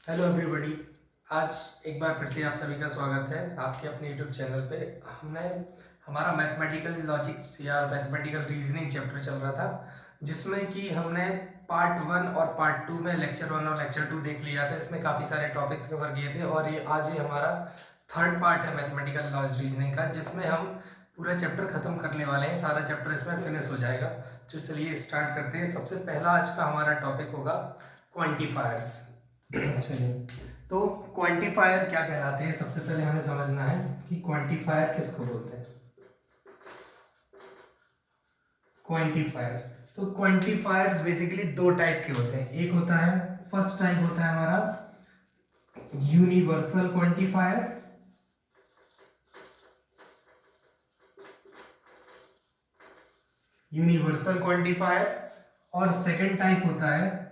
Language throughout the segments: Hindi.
Hello everybody. आज एक बार फिर से आप सभी का स्वागत है आपके अपने यूट्यूब चैनल पे। हमने हमारा मैथमेटिकल लॉजिक्स या मैथमेटिकल रीजनिंग चैप्टर चल रहा था, जिसमें कि हमने पार्ट 1 और पार्ट 2 में लेक्चर 1 और लेक्चर 2 देख लिया था। इसमें काफ़ी सारे टॉपिक्स कवर किए थे और ये आज ही हमारा थर्ड पार्ट है मैथमेटिकल लॉज रीजनिंग का, जिसमें हम पूरा चैप्टर खत्म करने वाले हैं। सारा चैप्टर इसमें फिनिश हो जाएगा। तो चलिए स्टार्ट करते हैं। सबसे पहला आज का हमारा टॉपिक होगा क्वांटिफायर्स। चलिए, तो क्वांटिफायर क्या कहलाते हैं, सबसे पहले हमें समझना है कि क्वांटिफायर किसको बोलते हैं। क्वांटिफायर, तो क्वांटिफायर्स बेसिकली दो टाइप के होते हैं। एक होता है, फर्स्ट टाइप होता है हमारा यूनिवर्सल क्वांटिफायर। Universal quantifier. और सेकंड टाइप होता है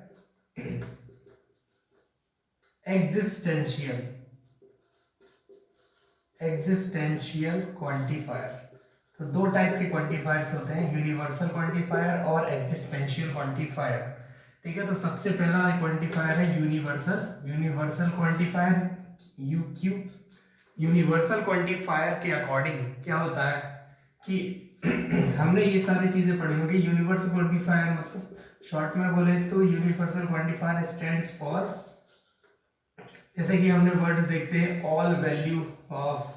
एग्जिस्टेंशियल क्वांटिफायर। तो दो टाइप के क्वांटिफायर्स होते हैं, यूनिवर्सल क्वांटिफायर और एग्जिस्टेंशियल क्वांटिफायर। ठीक है, तो सबसे पहला क्वांटिफायर है universal quantifier, UQ. Universal quantifier के अकॉर्डिंग क्या होता है कि हमने ये सारी चीजें पढ़ी होंगी। यूनिवर्सल क्वांटिफायर मतलब शॉर्ट में बोले तो यूनिवर्सल क्वांटिफायर स्टैंड्स फॉर, जैसे कि हमने वर्ड्स देखते हैं ऑल वैल्यू ऑफ,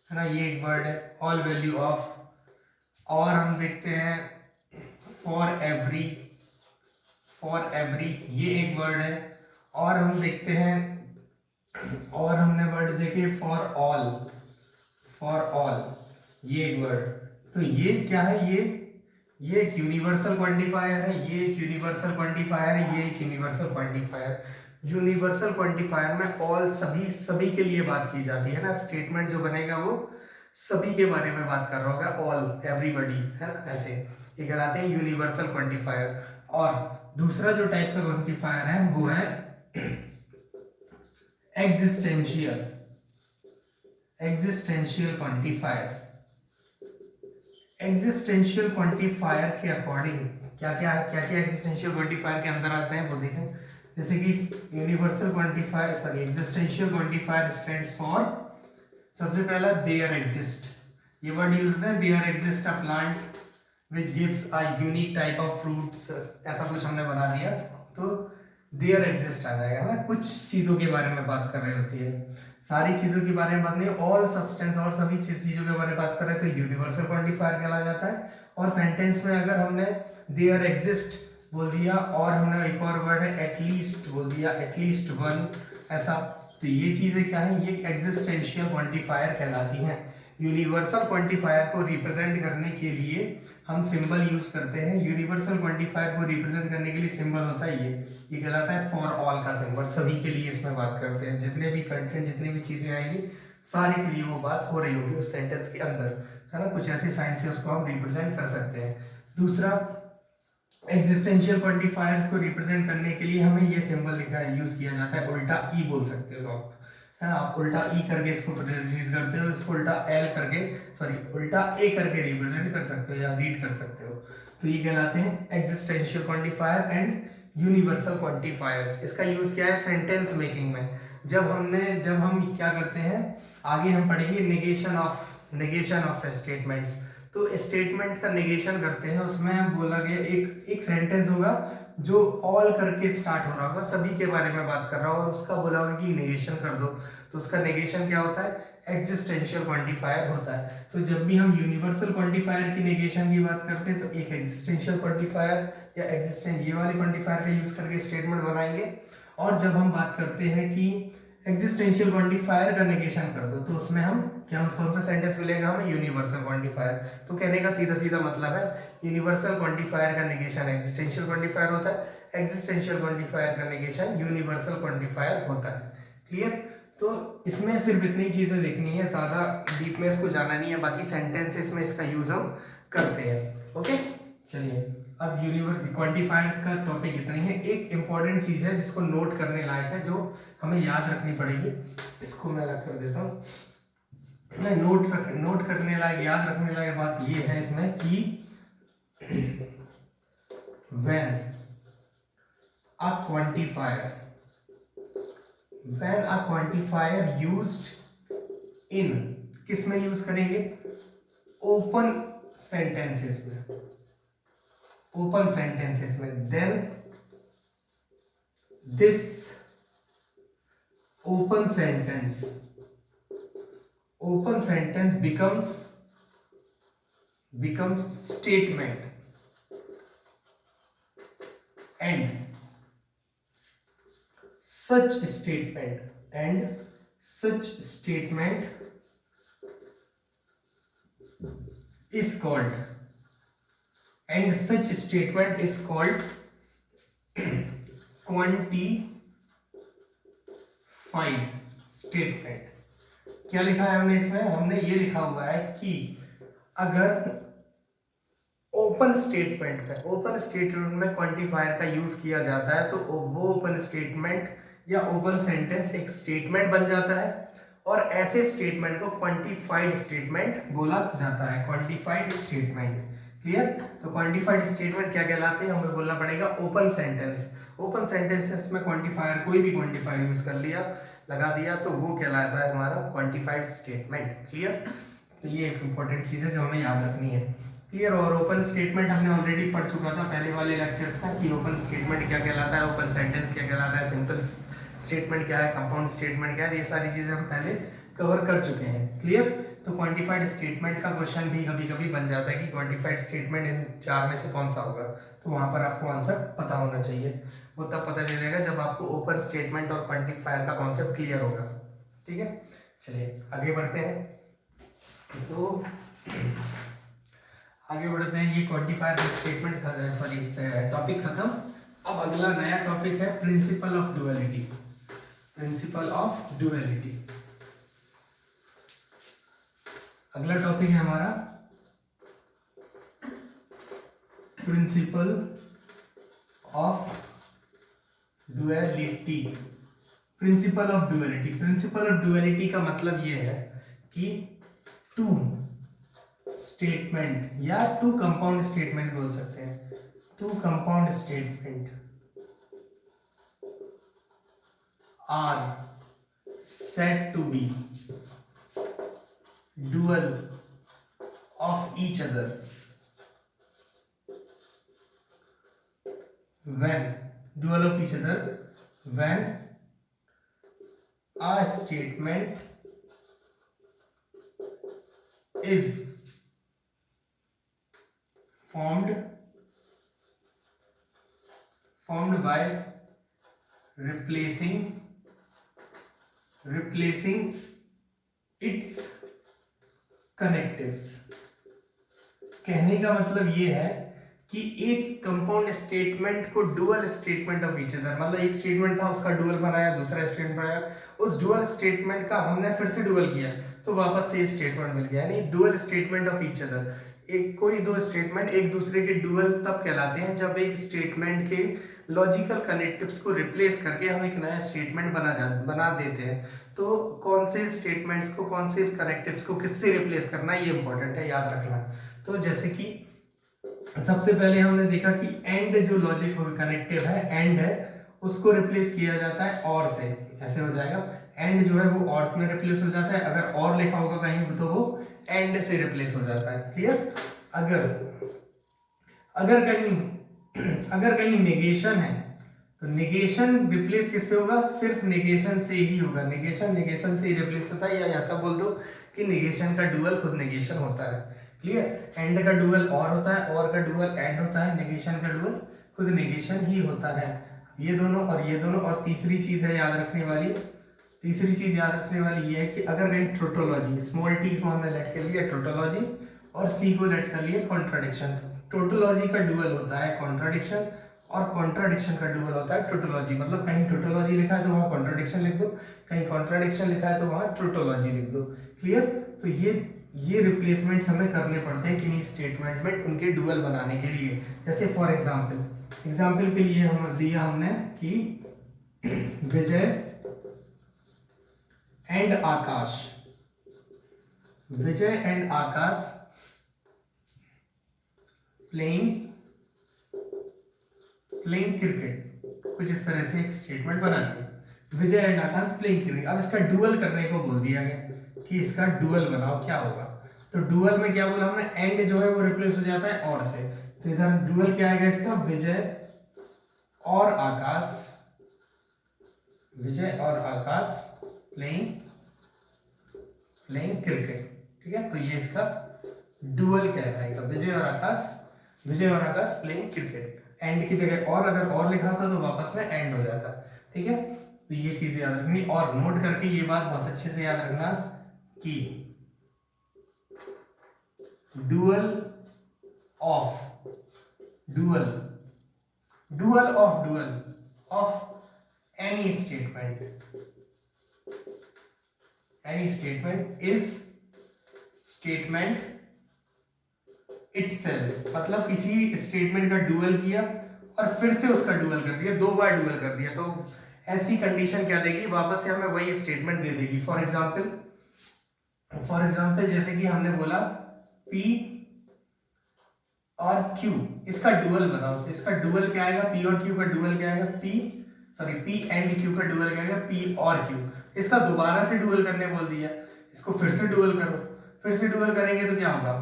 है ना, ये एक वर्ड है ऑल वैल्यू ऑफ। और हम देखते हैं फॉर एवरी, ये एक वर्ड है। और हम देखते हैं, और हमने वर्ड देखे फॉर ऑल, ये एक वर्ड। तो ये क्या है, ये एक यूनिवर्सल क्वांटिफायर है, ये एक यूनिवर्सल क्वांटिफायर है, ये एक यूनिवर्सल क्वांटिफायर। यूनिवर्सल क्वांटिफायर में ऑल सभी के लिए बात की जाती है ना, स्टेटमेंट जो बनेगा वो सभी के बारे में बात कर रहा होगा, ऑल एवरीबॉडी, है ना, ऐसे ये कहलाते हैं यूनिवर्सल क्वांटिफायर। और दूसरा जो टाइप का क्वांटिफायर है वो है एग्जिस्टेंशियल क्वांटिफायर। एग्जिस्टेंशियल क्वांटिफायर के अकॉर्डिंग क्या क्या एग्जिस्टेंशियल क्वांटिफायर के अंदर आते हैं वो देखें। जैसे कि एग्जिस्टेंशियल क्वांटिफायर स्टैंड्स फॉर, सबसे पहला देयर एग्जिस्ट, ये वर्ड यूज है, there exist a plant which gives a unique type of fruits, ऐसा कुछ हमने बना दिया तो देयर एग्जिस्ट आ जाएगा ना। कुछ चीजों के बारे में बात कर रही होती है, सारी चीजों के बारे में बात नहीं, ऑल सब्सटेंस और सभी चीजों के बारे में बात कर रहे हैं तो यूनिवर्सल क्वांटिफायर कहला जाता है। और सेंटेंस में अगर हमने देयर एग्जिस्ट बोल दिया और हमने एक और वर्ड है एटलीस्ट बोल दिया, एटलीस्ट वन, ऐसा, तो ये चीजें क्या है, ये एग्जिस्टेंशियल क्वांटिफायर कहलाती हैं। यूनिवर्सल क्वांटिफायर को रिप्रेजेंट करने के लिए हम सिंबल यूज करते हैं। यूनिवर्सल क्वांटिफायर को रिप्रेजेंट करने के लिए सिंबल होता है ये कहलाता है फॉर ऑल का सिंबल। सभी के लिए इसमें बात करते हैं, जितने भी कंटेंट जितनी भी चीजें आएंगी सारे के लिए वो बात हो रही होगी उस सेंटेंस के अंदर, है ना। कुछ ऐसे साइन से उसको हम रिप्रेजेंट कर सकते हैं। दूसरा, एग्जिस्टेंशियल क्वांटिफायर्स को रिप्रेजेंट करने के लिए हमें ये सिंबल लिखा यूज किया जाता है, उल्टा ई बोल सकते हो आप, है ना। आप उल्टा ई करके इसको रीड करते हो, इसको उल्टा एल करके, सॉरी उल्टा ए करके रिप्रेजेंट कर सकते हो या रीड कर सकते हो। तो ये कहलाते हैं existential quantifier and universal quantifiers. इसका यूज क्या है सेंटेंस मेकिंग में, जब हम क्या करते हैं, आगे हम पढ़ेंगे नेगेशन ऑफ स्टेटमेंट्स। तो स्टेटमेंट का नेगेशन करते हैं, उसमें बोला गया एक सेंटेंस होगा जो ऑल करके स्टार्ट हो रहा होगा, सभी के बारे में बात कर रहा होगा और उसका बोला होगा कि नेगेशन कर दो, तो उसका नेगेशन क्या होता है, एग्जिस्टेंशियल क्वांटिफायर होता है। तो जब भी हम यूनिवर्सल क्वांटिफायर की नेगेशन की बात करते हैं तो एक एग्जिस्टेंशियल क्वांटिफायर या एग्जिस्टेंट ये वाले क्वांटिफायर का यूज करके स्टेटमेंट बनाएंगे। और जब हम बात करते हैं कि एग्जिस्टेंशियल क्वांटिफायर का नेगेशन कर दो तो उसमें हम कौन सा सेंटेंस मिलेगा हमें, यूनिवर्सल क्वांटिफायर। तो कहने का सीधा सीधा मतलब है यूनिवर्सल क्वांटिफायर का नेगेशन एग्जिस्टेंशियल क्वांटिफायर होता है, एग्जिस्टेंशियल क्वांटिफायर का नेगेशन यूनिवर्सल क्वांटिफायर होता है। क्लियर। तो इसमें सिर्फ इतनी चीजें लिखनी है, ज्यादा डीप में इसको जाना नहीं है, बाकी सेंटेंसेस में इसका यूज हम करते हैं। ओके, चलिए अब यूनिवर्सल क्वांटिफायर्स का टॉपिक इतना ही है। एक इंपॉर्टेंट चीज है जिसको नोट करने लायक है, जो हमें याद रखनी पड़ेगी, इसको मैं रख कर देता हूँ। नोट करने लायक, याद रखने लायक बात ये है इसमें कि when a quantifier when a quantifier used in, किस में यूज करेंगे? ओपन सेंटेंसेस में, ओपन सेंटेंसेस में, then this open sentence becomes statement, and such statement is called, quantified statement. क्या लिखा है हमने इसमें? हमने ये लिखा हुआ है कि अगर ओपन स्टेटमेंट में क्वांटिफायर का यूज किया जाता है तो वो ओपन स्टेटमेंट या ओपन सेंटेंस एक स्टेटमेंट बन जाता है, और ऐसे स्टेटमेंट को क्वांटिफाइड स्टेटमेंट बोला जाता है। Quantified statement, clear? तो क्वांटिफाइड स्टेटमेंट क्या कहलाते हैं? हमें बोलना पड़ेगा ओपन सेंटेंस। ओपन सेंटेंसेस में क्वांटिफायर, कोई भी क्वांटिफायर यूज कर लिया, लगा दिया, तो वो कहलाता है हमारा क्वांटिफाइड स्टेटमेंट। क्लियर? तो ये एक इंपॉर्टेंट चीज है जो हमें याद रखनी है। क्लियर? और ओपन स्टेटमेंट हमने ऑलरेडी पढ़ चुका था पहले वाले लेक्चर्स में कि ओपन स्टेटमेंट क्या कहलाता है, ओपन सेंटेंस क्या कहलाता है, सिंपल स्टेटमेंट क्या है, कंपाउंड स्टेटमेंट क्या है, ये सारी चीजें हम पहले कवर कर चुके हैं। क्लियर? तो क्वांटिफाइड स्टेटमेंट का क्वेश्चन भी कभी कभी बन जाता है कि क्वांटिफाइड स्टेटमेंट इन चार में से कौन सा होगा, तो वहां पर आपको आंसर पता होना चाहिए। वो तब पता चलेगा जब आपको ओपन स्टेटमेंट और क्वांटिफायर का कॉन्सेप्ट क्लियर होगा। ठीक है, चलिए आगे बढ़ते हैं। तो आगे बढ़ते हैं, ये क्वांटिफायर स्टेटमेंट टॉपिक खत्म। अब अगला नया टॉपिक है principle of duality. Principle of duality अगला टॉपिक है हमारा, principle of duality. Principle of duality, principle of duality का मतलब ये है कि टू स्टेटमेंट या टू कंपाउंड स्टेटमेंट बोल सकते हैं, two compound statement are said to be dual of each other when a statement is formed by replacing its connectives। कहने का मतलब ये है कि एक कंपाउंड स्टेटमेंट को dual statement of each other, मतलब एक स्टेटमेंट था उसका डुअल बनाया, दूसरा स्टेटमेंट बनाया, उस डुअल स्टेटमेंट का हमने फिर से डुअल किया तो वापस से स्टेटमेंट मिल गया, यानी dual statement of each other. एक कोई दो स्टेटमेंट एक दूसरे के डुअल तब कहलाते हैं जब एक स्टेटमेंट के लॉजिकल कनेक्टिव्स को रिप्लेस करके हम एक नया स्टेटमेंट बना देते हैं। तो कौन से स्टेटमेंट्स को, कौन से कनेक्टिव्स को किससे रिप्लेस करना, ये इंपॉर्टेंट है, याद रखना। तो जैसे कि सबसे पहले हमने देखा कि एंड जो लॉजिक कनेक्टिव है, एंड है, उसको रिप्लेस किया जाता है और से। ऐसे हो जाएगा, एंड जो है वो और में रिप्लेस हो जाता है, अगर और लिखा होगा कहीं तो वो एंड से रिप्लेस हो जाता है। क्लियर? अगर कहीं नेगेशन है तो नेगेशन रिप्लेस किससे होगा? सिर्फ नेगेशन से ही होगा। नेगेशन से ही रिप्लेस होता है, या ऐसा बोल दो कि नेगेशन का डुअल खुद नेगेशन होता है। क्लियर? एंड का डुअल और होता है, और का डुअल एंड होता है, नेगेशन का डुअल खुद नेगेशन ही होता है। ये दोनों और ये दोनों। और तीसरी चीज है याद रखने वाली, ये है कि अगर कहीं टोटोलॉजी, स्मॉल टी को हमने लेट कर लिया टोटोलॉजी और सी को लेट कर लिया कॉन्ट्राडिक्शन। टोटोलॉजी का डुअल होता है कॉन्ट्राडिक्शन और कॉन्ट्राडिक्शन का डुअल होता है टोटोलॉजी। मतलब कहीं टोटोलॉजी लिखा है तो वहां कॉन्ट्राडिक्शन लिख दो, कहीं कॉन्ट्राडिक्शन लिखा है तो वहां टोटोलॉजी लिख दो। क्लियर? तो ये रिप्लेसमेंट्स हमें करने पड़ते हैं किन्हीं स्टेटमेंट में उनके डुअल बनाने के लिए। जैसे फॉर एग्जाम्पल के लिए हम दिया हमने कि विजय एंड आकाश प्लेइंग क्रिकेट, कुछ इस तरह से एक स्टेटमेंट बना दिया। विजय एंड आकाश प्लेइंग क्रिकेट। अब इसका डुअल करने को बोल दिया गया कि इसका डुअल बनाओ, क्या होगा। तो डुअल में क्या बोला हमने, एंड जो है वो रिप्लेस हो जाता है और से। तो इधर डुअल क्या आएगा इसका, विजय और आकाश, विजय और आकाश प्लेइंग क्रिकेट। ठीक है, तो ये इसका डुअल कहलाएगा, विजय और आकाश प्लेइंग क्रिकेट। एंड की जगह और अगर और लिखा था तो वापस में एंड हो जाता। ठीक है, तो ये चीज याद रखनी और नोट करके ये बात बहुत अच्छे से याद रखना कि dual of any statement is statement itself. मतलब किसी स्टेटमेंट का डुअल किया और फिर से उसका डुअल कर दिया, 2 बार डुअल कर दिया, तो ऐसी कंडीशन क्या देगी, वापस से हमें वही स्टेटमेंट दे देगी। फॉर एग्जाम्पल जैसे कि हमने बोला P और Q, इसका डुअल बनाओ। तो इसका डुअल क्या आएगा, P और Q का डुअल क्या आएगा, P एंड Q का डुअल क्या आएगा, P और Q। इसका दोबारा से डुअल करने बोल दिया, इसको फिर से डुअल करो। फिर से डुअल करेंगे तो क्या होगा,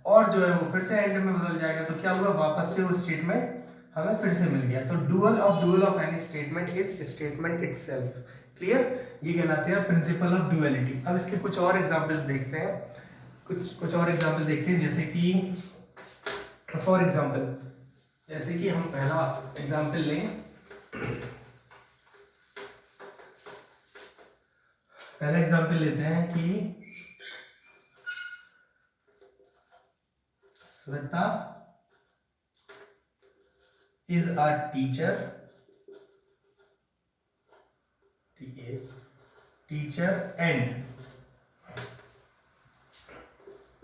और जो है वो फिर से एंड में बदल जाएगा, तो क्या हुआ, वापस से वो स्टेटमेंट हमें फिर से मिल गया। तो dual of any statement is statement itself. Clear, ये कहलाते हैं प्रिंसिपल ऑफ डुअलिटी। अब इसके कुछ और एग्जांपल्स देखते हैं, कुछ और एग्जांपल देखते हैं। जैसे कि फॉर एग्जांपल, जैसे कि हम पहला एग्जांपल लें, पहला एग्जांपल लेते हैं कि Sweta is a teacher and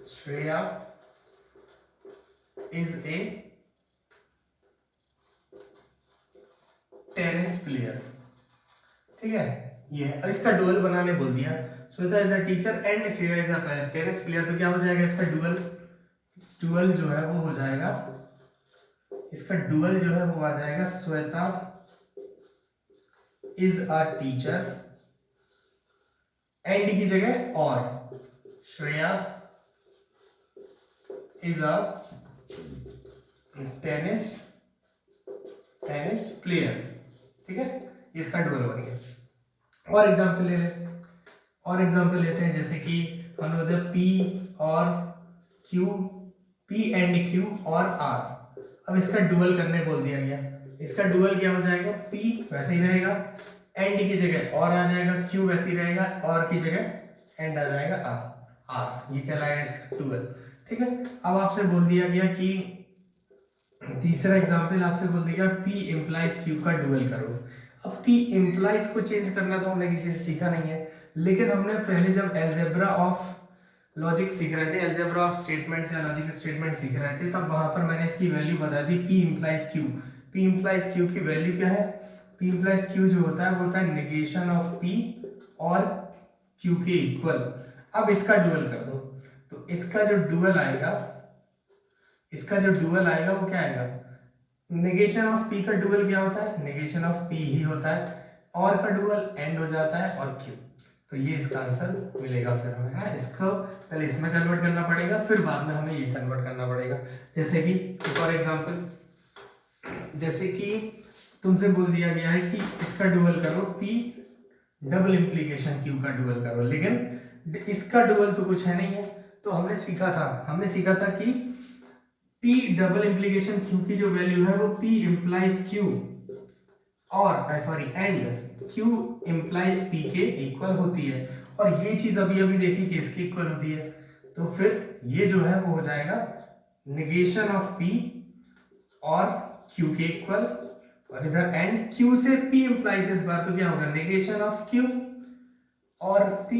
Shreya is a tennis player. ठीक है, ये है। अब इसका डुअल बनाने बोल दिया, Shweta is a teacher and Shreya is a tennis player. तो क्या हो जाएगा इसका डुअल जो है वो हो जाएगा, इसका डुअल जो है वो आ जाएगा, Shweta is a teacher, and की जगह और, Shreya is a tennis player. ठीक है, इसका डुअल बन गया। और एग्जांपल लेते हैं, जैसे कि हम लोग P और Q, P एंड Q और R। अब इसका डुअल करने बोल दिया गया, इसका डुअल क्या हो जाएगा, P वैसे ही रहेगा, एंड की जगह और आ जाएगा, Q वैसे ही रहेगा, और की जगह एंड आ जाएगा R। ये कहलाएगा इसका डुअल। ठीक है, अब आपसे बोल दिया गया कि तीसरा एग्जांपल आपसे बोल दिया P इम्प्लाइज Q का डुअल करो। अब P इम्प्लाइज को चेंज करना तो हमने किसी से सीखा नहीं है, लेकिन हमने पहले जब अलजेब्रा ऑफ लॉजिक सीख रहे थे, अलजेब्रा ऑफ स्टेटमेंट्स या लॉजिकल स्टेटमेंट सीख रहे थे, तब वहां पर मैंने इसकी वैल्यू बता दी P implies Q। P implies Q की वैल्यू क्या है, P इम्प्लाइज Q जो होता है वो होता है नेगेशन ऑफ P और Q के इक्वल। अब इसका डुअल कर दो, तो इसका जो डुअल आएगा वो क्या आएगा, नेगेशन ऑफ P का डुअल क्या होता है, नेगेशन ऑफ P ही होता है, और का डुअल एंड हो जाता है और Q। तो ये इसका आंसर मिलेगा फिर हमें, है। इसको पहले इसमें कन्वर्ट करना पड़ेगा, फिर बाद में हमें ये कन्वर्ट करना पड़ेगा। जैसे कि फॉर एग्जांपल, जैसे कि तुमसे बोल दिया गया है कि इसका डुअल करो P डबल इंप्लीकेशन Q का डुअल करो, लेकिन इसका डुअल तो कुछ है नहीं है। तो हमने सीखा था कि P डबल इंप्लीकेशन Q की जो वैल्यू है वो P इम्प्लाइज Q और एंड Q इम्प्लाइज P के इक्वल होती है, और ये चीज अभी देखी कि इसके इक्वल होती है। तो फिर ये जो है वो हो जाएगा नेगेशन ऑफ P और Q के इक्वल, और इधर एंड Q से P इम्प्लाइज, इस बार तो क्या होगा, नेगेशन ऑफ Q और P,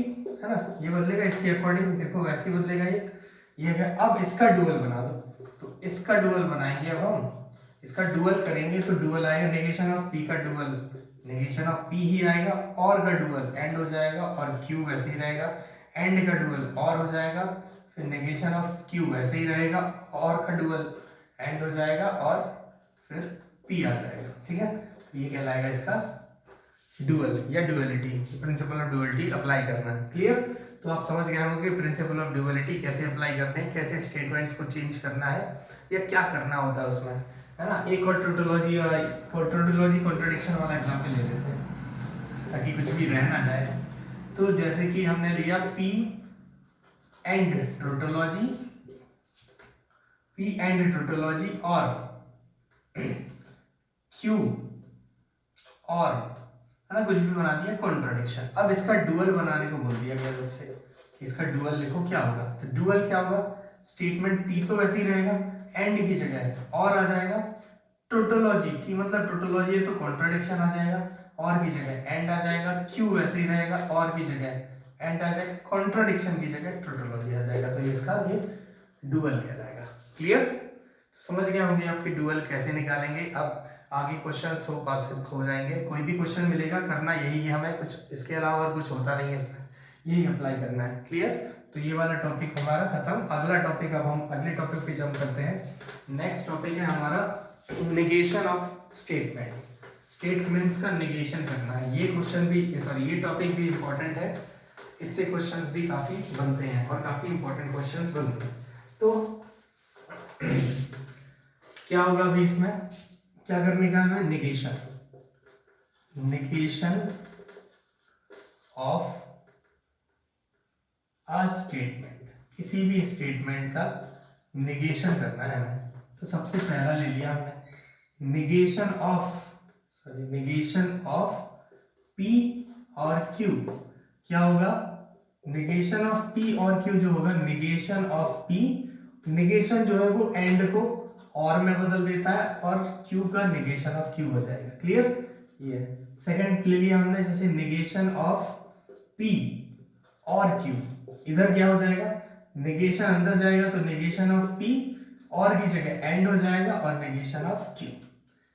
है ना। ये बदलेगा इसके अकॉर्डिंग, देखो वैसे ही बदलेगा ये है। अब इसका डुअल बना दो, तो इसका डुअल बनाएंगे। अब हम इसका डुअल करेंगे तो डुअल आएगा, नेगेशन ऑफ P का डुअल नेगेशन ऑफ P ही आएगा, और का डुअल एंड हो जाएगा, और Q वैसे ही रहेगा, एंड का डुअल और हो जाएगा, फिर नेगेशन ऑफ Q वैसे ही रहेगा, और का डुअल एंड हो जाएगा, और फिर P आ जाएगा। ठीक है, ये कहलाएगा इसका डुअल या duality, principle of duality apply करना है। क्लियर? तो आप समझ गए होंगे प्रिंसिपल ऑफ डुअलिटी कैसे अप्लाई करते हैं, कैसे स्टेटमेंट्स को चेंज करना है या क्या करना होता है उसमें, है ना। एक और टोटोलॉजी कॉन्ट्रडिक्शन वाला एग्जांपल ले लेते हैं ताकि कुछ भी रह ना जाए। तो जैसे कि हमने लिया पी एंड टोटोलॉजी और क्यू और, है ना, कुछ भी बना दिया कॉन्ट्रडिक्शन। अब इसका डुअल बनाने को बोल दिया गया मुझसे कि इसका डुअल लिखो, क्या होगा। तो डुअल क्या होगा, स्टेटमेंट पी तो वैसे ही रहेगा, एंड की जगह और आ जाएगा टोटोलॉजी की, मतलब टोटोलॉजी है तो कॉन्ट्रडिक्शन आ जाएगा, और की जगह एंड आ जाएगा, क्यू वैसे ही रहेगा, और की जगह एंड आ जाएगा, कॉन्ट्रडिक्शन की जगह टोटोलॉजी आ जाएगा। तो इसका ये डुअल कहलाएगा। क्लियर? तो समझ गए होंगे आपकी डुअल कैसे निकालेंगे। अब आगे क्वेश्चन हो जाएंगे, कोई भी क्वेश्चन मिलेगा करना यही है हमें, कुछ इसके अलावा और कुछ होता नहीं है इसमें, यही अप्लाई करना है। क्लियर? तो ये वाला टॉपिक हमारा खत्म। अगला टॉपिक, अब हम अगले टॉपिक पे जंप करते हैं। नेक्स्ट टॉपिक है हमारा नेगेशन ऑफ स्टेटमेंट्स। स्टेटमेंट्स का नेगेशन करना है। ये क्वेश्चन भी, सॉरी, ये टॉपिक भी इंपॉर्टेंट है, इससे क्वेश्चंस भी काफी बनते हैं और काफी इंपॉर्टेंट क्वेश्चंस बनते हैं। तो क्या होगा अभी इसमें, क्या करने का है, नेगेशन ऑफ अ स्टेटमेंट, किसी भी स्टेटमेंट का नेगेशन करना है हमें। तो सबसे पहला ले लिया हमने नेगेशन ऑफ पी और क्यू। क्या होगा, नेगेशन ऑफ पी और क्यू जो होगा, नेगेशन ऑफ पी, नेगेशन जो है वो एंड को और में बदल देता है, और क्यू का नेगेशन ऑफ क्यू हो जाएगा। क्लियर? ये सेकंड ले लिया हमने, जैसे नेगेशन ऑफ पी और क्यू, इधर क्या हो जाएगा, नेगेशन अंदर जाएगा तो नेगेशन ऑफ पी और की जगह एंड हो जाएगा और नेगेशन ऑफ क्यू।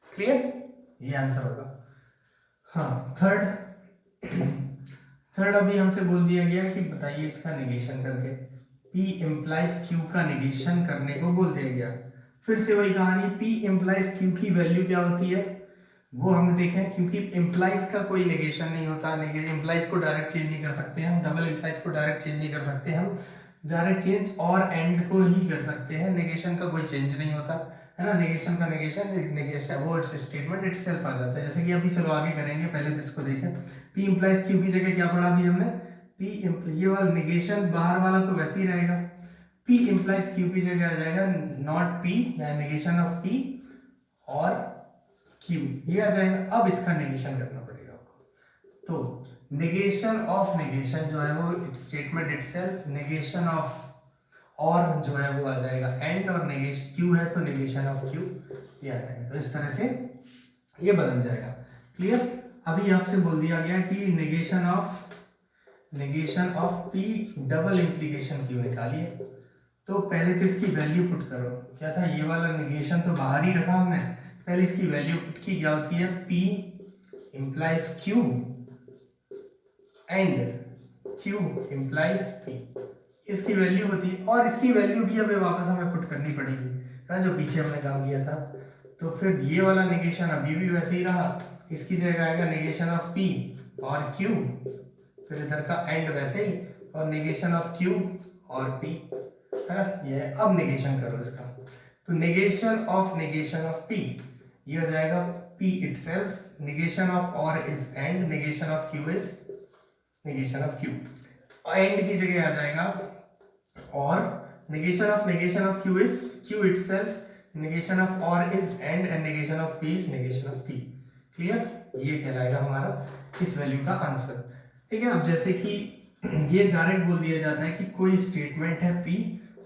क्लियर? ये आंसर होगा। हाँ, थर्ड अभी हमसे बोल दिया गया कि बताइए इसका नेगेशन करके, P इम्प्लाइज Q का नेगेशन करने को बोल दिया गया। फिर से वही कहानी, P इम्प्लाइज Q की वैल्यू क्या होती है वो हम देखें, क्योंकि इम्प्लाइज का कोई नेगेशन नहीं होता। इम्प्लाइज को डायरेक्ट चेंज नहीं कर सकते हम, डबल इम्प्लाइज को डायरेक्ट चेंज नहीं कर सकते हम, डायरेक्ट चेंज और एंड को ही कर सकते हैं। नेगेशन का कोई चेंज नहीं होता, है ना। नेगेशन का नेगेशन वो स्टेटमेंट इटसेल्फ आ जाता है। जैसे कि अभी चलो आगे करेंगे, पहले इसको देखें। P इम्प्लाइज Q की जगह क्या पढ़ा अभी हमने, ये वाला नेगेशन बाहर वाला तो वैसे ही रहेगा, P इम्प्लाइज Q की जगह आ जाएगा नॉट P या नेगेशन ऑफ P और Q, ये आ जाएगा। अब इसका नेगेशन करना पड़ेगा आपको। तो नेगेशन ऑफ नेगेशन जो है वो स्टेटमेंट इटसेल्फ, नेगेशन ऑफ और जो है वो आ जाएगा एंड, और नेगेशन Q है तो नेगेशन ऑफ Q ये आ जाएगा। तो इस तरह से ये बदल जाएगा। क्लियर? अभी आपसे बोल दिया गया कि negation of P double implication Q निकालिए। तो पहले तो इसकी वैल्यू पुट करो। क्या था, ये वाला नेगेशन तो बाहर ही रखा हमने, पहले इसकी वैल्यू पुट की, क्या होती है, P implies Q and Q implies P, इसकी वैल्यू होती है। और इसकी वैल्यू भी हमें वापस हमें पुट करनी पड़ेगी ना, जो पीछे हमने काम किया था। तो फिर ये वाला नेगेशन अभी भी वैसे ही रहा, इसकी जगह आएगा नेगेशन ऑफ P और Q, फिर इधर का एंड वैसे ही, और नेगेशन ऑफ Q और P, है ना। ये अब नेगेशन करो इसका। तो नेगेशन ऑफ P ये हो जाएगा P इटसेल्फ, नेगेशन ऑफ और is and, negation of Q is negation of Q, and की जगह आ जाएगा और negation of Q is Q itself, negation of or is and negation of P is negation of P। Clear? ये कहलाएगा हमारा इस वैल्यू का आंसर। ठीक है। अब जैसे कि ये डायरेक्ट बोल दिया जाता है कि कोई स्टेटमेंट है P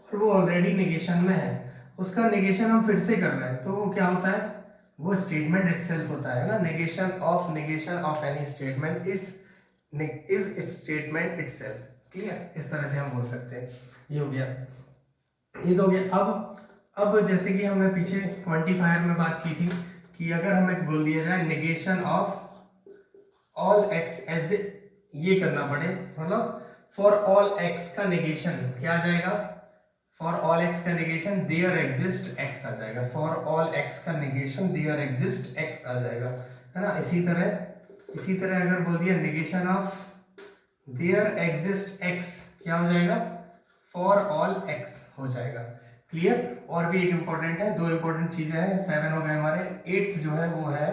और वो ऑलरेडी नेगेशन में है, उसका नेगेशन हम फिर से कर रहे हैं, तो वो क्या होता है, वो स्टेटमेंट इटसेल्फ होता है ना। Negation of any statement is it's statement itself. Clear? इस तरह से हम बोल सकते हैं। ये हो गया, ये तो हो गया। अब जैसे कि हमने पीछे क्वांटिफायर में बात की थी कि अगर हमें बोल दिया जाए negation of all X as ये करना पड़े, मतलब फॉर ऑल एक्स का नेगेशन क्या आ जाएगा, फॉर ऑल एक्स का नेगेशन देयर एग्जिस्ट एक्स आ जाएगा। फॉर ऑल एक्स का नेगेशन देयर एग्जिस्ट एक्स आ जाएगा, है ना। इसी तरह इसी तरह अगर बोल दिया negation of their exist x, क्या हो जाएगा, फॉर ऑल एक्स हो जाएगा। क्लियर। और भी एक इंपॉर्टेंट है, दो इंपॉर्टेंट चीजें हैं, 7 हो गए हमारे। 8th जो है वो है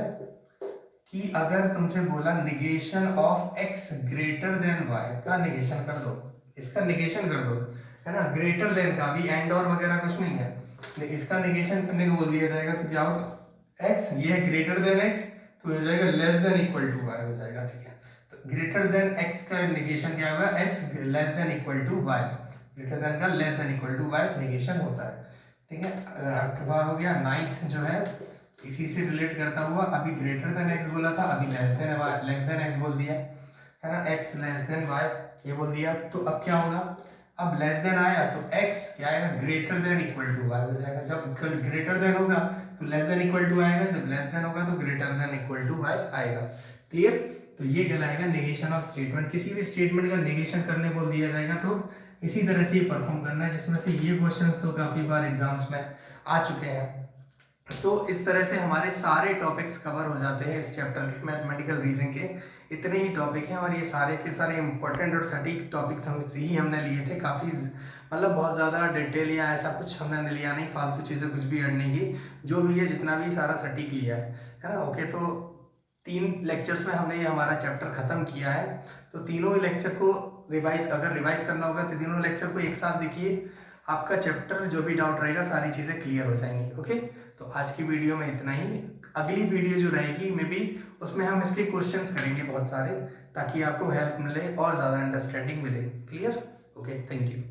कि अगर तुमसे बोला negation of X greater than Y का निगेशन कर दो, इसका निगेशन कर दो, है ना, ग्रेटर देन का, अभी एंड और वगैरह कुछ नहीं है, इसका निगेशन करने को बोल दिया जाएगा तो क्या होगा, एक्स ये है ग्रेटर देन एक्स तो हो जाएगा less than equal to Y हो जाएगा। ठीक है, तो ग्रेटर देन एक्स का निगेशन क्या होगा, X less than equal to Y, greater than का less than equal to Y negation होता है। ठीक है, 8वां हो गया। 9th जो है इसी से रिलेट करता हुआ, अभी ग्रेटर देन एक्स बोला था, अभी लेस देन एक्स बोल दिया, है ना, एक्स लेस देन वाई ये बोल दिया, तो अब क्या होगा, अब लेस देन आया तो x क्या आएगा, greater than equal to y हो जाएगा। जब ग्रेटर देन होगा तो लेस देन इक्वल टू आएगा, जब लेस देन होगा तो greater than equal to y आएगा। क्लियर। तो ये कहलाएगा नेगेशन ऑफ स्टेटमेंट। किसी भी स्टेटमेंट का नेगेशन करने बोल दिया जाएगा तो इसी तरह से परफॉर्म करना है, जिसमें से ये क्वेश्चंस तो काफी बार एग्जाम्स में आ चुके हैं। तो इस तरह से हमारे सारे टॉपिक्स कवर हो जाते हैं इस चैप्टर के, मैथमेटिकल रीजनिंग के इतने ही टॉपिक हैं, और ये सारे के सारे इंपॉर्टेंट और सटीक टॉपिक्स हमने लिए थे। काफ़ी मतलब बहुत ज़्यादा डिटेल या ऐसा कुछ हमने लिया नहीं, फालतू चीज़ें कुछ भी ऐड नहीं की, जो भी है जितना भी सारा सटीक लिया है ना। ओके, तो 3 लेक्चर्स में हमने ये हमारा चैप्टर ख़त्म किया है। तो तीनों ही लेक्चर को अगर रिवाइज करना होगा तो तीनों लेक्चर को एक साथ देखिए, आपका चैप्टर जो भी डाउट रहेगा सारी चीज़ें क्लियर हो जाएंगी। ओके, तो आज की वीडियो में इतना ही। अगली वीडियो जो रहेगी मे बी उसमें हम इसके क्वेश्चंस करेंगे बहुत सारे, ताकि आपको हेल्प मिले और ज़्यादा अंडरस्टैंडिंग मिले। क्लियर। Okay, thank you.